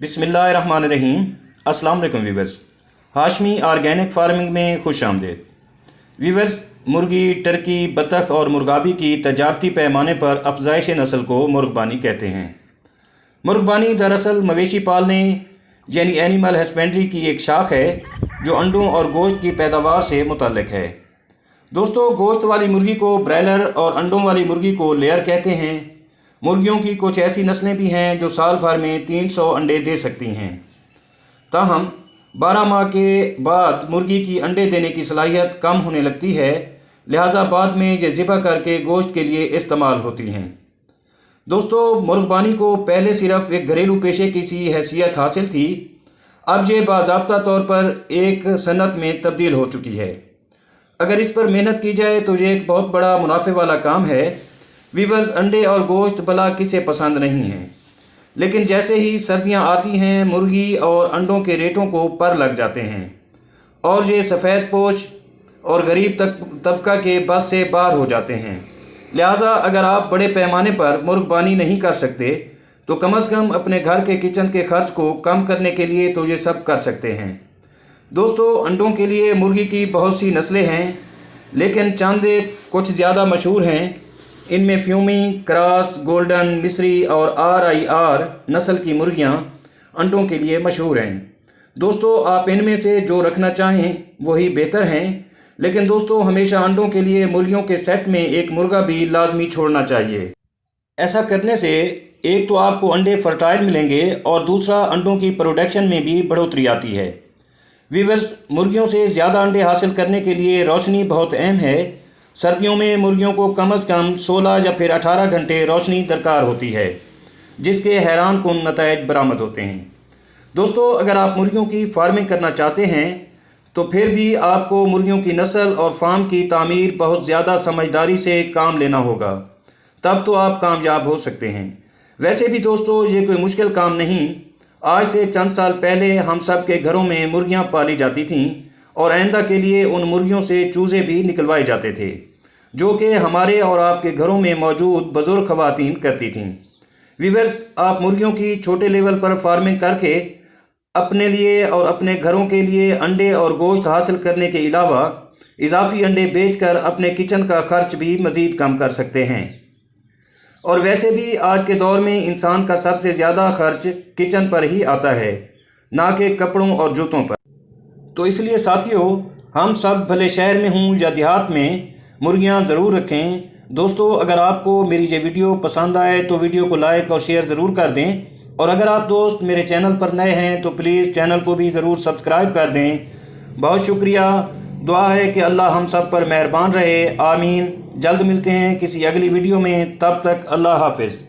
बिस्मिल्लाहिर्रहमानिर्रहीम। अस्सलाम वालेकुम वीवर्स, हाशमी ऑर्गेनिक फार्मिंग में खुश आमदेद। वीवर्स, मुर्गी, टर्की, बतख और मुर्गाबी की तजारती पैमाने पर अफजाइश नस्ल को मुर्गबानी कहते हैं। मुर्गबानी दरअसल मवेशी पालने यानी एनिमल हस्बेंड्री की एक शाख है जो अंडों और गोश्त की पैदावार से मुतल्लिक है। दोस्तों, गोश्त वाली मुर्गी को ब्रायलर और अंडों वाली मुर्गी को लेयर कहते हैं। मुर्गियों की कुछ ऐसी नस्लें भी हैं जो साल भर में 300 अंडे दे सकती हैं। ताहम 12 माह के बाद मुर्गी की अंडे देने की सलाहियत कम होने लगती है, लिहाजा बाद में ये ज़िबा करके गोश्त के लिए इस्तेमाल होती हैं। दोस्तों, मुर्गबानी को पहले सिर्फ एक घरेलू पेशे की सी हैसियत हासिल थी, अब ये बाज़ाब्ता तौर पर एक सनत में तब्दील हो चुकी है। अगर इस पर मेहनत की जाए तो ये एक बहुत बड़ा मुनाफे वाला काम है। वीवर्स, अंडे और गोश्त भला किसे पसंद नहीं है, लेकिन जैसे ही सर्दियां आती हैं मुर्गी और अंडों के रेटों को पर लग जाते हैं और ये सफ़ेद पोश और गरीब तबका के बस से बाहर हो जाते हैं। लिहाजा अगर आप बड़े पैमाने पर मुर्गबानी नहीं कर सकते तो कम अज़ कम अपने घर के किचन के खर्च को कम करने के लिए तो ये सब कर सकते हैं। दोस्तों, अंडों के लिए मुर्गी की बहुत सी नस्लें हैं, लेकिन चंद कुछ ज़्यादा मशहूर हैं। इनमें फ्यूमी, क्रॉस, गोल्डन, मिस्री और RIR नस्ल की मुर्गियां अंडों के लिए मशहूर हैं। दोस्तों, आप इनमें से जो रखना चाहें वही बेहतर हैं, लेकिन दोस्तों हमेशा अंडों के लिए मुर्गियों के सेट में एक मुर्गा भी लाजमी छोड़ना चाहिए। ऐसा करने से एक तो आपको अंडे फर्टाइल मिलेंगे और दूसरा अंडों की प्रोडक्शन में भी बढ़ोतरी आती है। वीवर्स, मुर्गियों से ज़्यादा अंडे हासिल करने के लिए रोशनी बहुत अहम है। सर्दियों में मुर्गियों को कम अज़ कम 16 या फिर 18 घंटे रोशनी दरकार होती है, जिसके हैरान कुन नताइज बरामद होते हैं। दोस्तों, अगर आप मुर्गियों की फार्मिंग करना चाहते हैं तो फिर भी आपको मुर्गियों की नस्ल और फार्म की तामीर बहुत ज़्यादा समझदारी से काम लेना होगा, तब तो आप कामयाब हो सकते हैं। वैसे भी दोस्तों, ये कोई मुश्किल काम नहीं। आज से चंद साल पहले हम सब के घरों में मुर्गियाँ पाली जाती थीं और आइंदा के लिए उन मुर्गियों से चूज़े भी निकलवाए जाते थे, जो कि हमारे और आपके घरों में मौजूद बुज़ुर्ग ख़वातीन करती थीं। वीवर्स, आप मुर्गियों की छोटे लेवल पर फार्मिंग करके अपने लिए और अपने घरों के लिए अंडे और गोश्त हासिल करने के अलावा इजाफी अंडे बेचकर अपने किचन का खर्च भी मज़ीद कम कर सकते हैं। और वैसे भी आज के दौर में इंसान का सबसे ज़्यादा खर्च किचन पर ही आता है, ना कि कपड़ों और जूतों पर। तो इसलिए साथियों, हम सब भले शहर में हों या देहात में, मुर्गियां ज़रूर रखें। दोस्तों, अगर आपको मेरी ये वीडियो पसंद आए तो वीडियो को लाइक और शेयर ज़रूर कर दें, और अगर आप दोस्त मेरे चैनल पर नए हैं तो प्लीज़ चैनल को भी ज़रूर सब्सक्राइब कर दें। बहुत शुक्रिया। दुआ है कि अल्लाह हम सब पर मेहरबान रहे। आमीन। जल्द मिलते हैं किसी अगली वीडियो में, तब तक अल्लाह हाफिज़।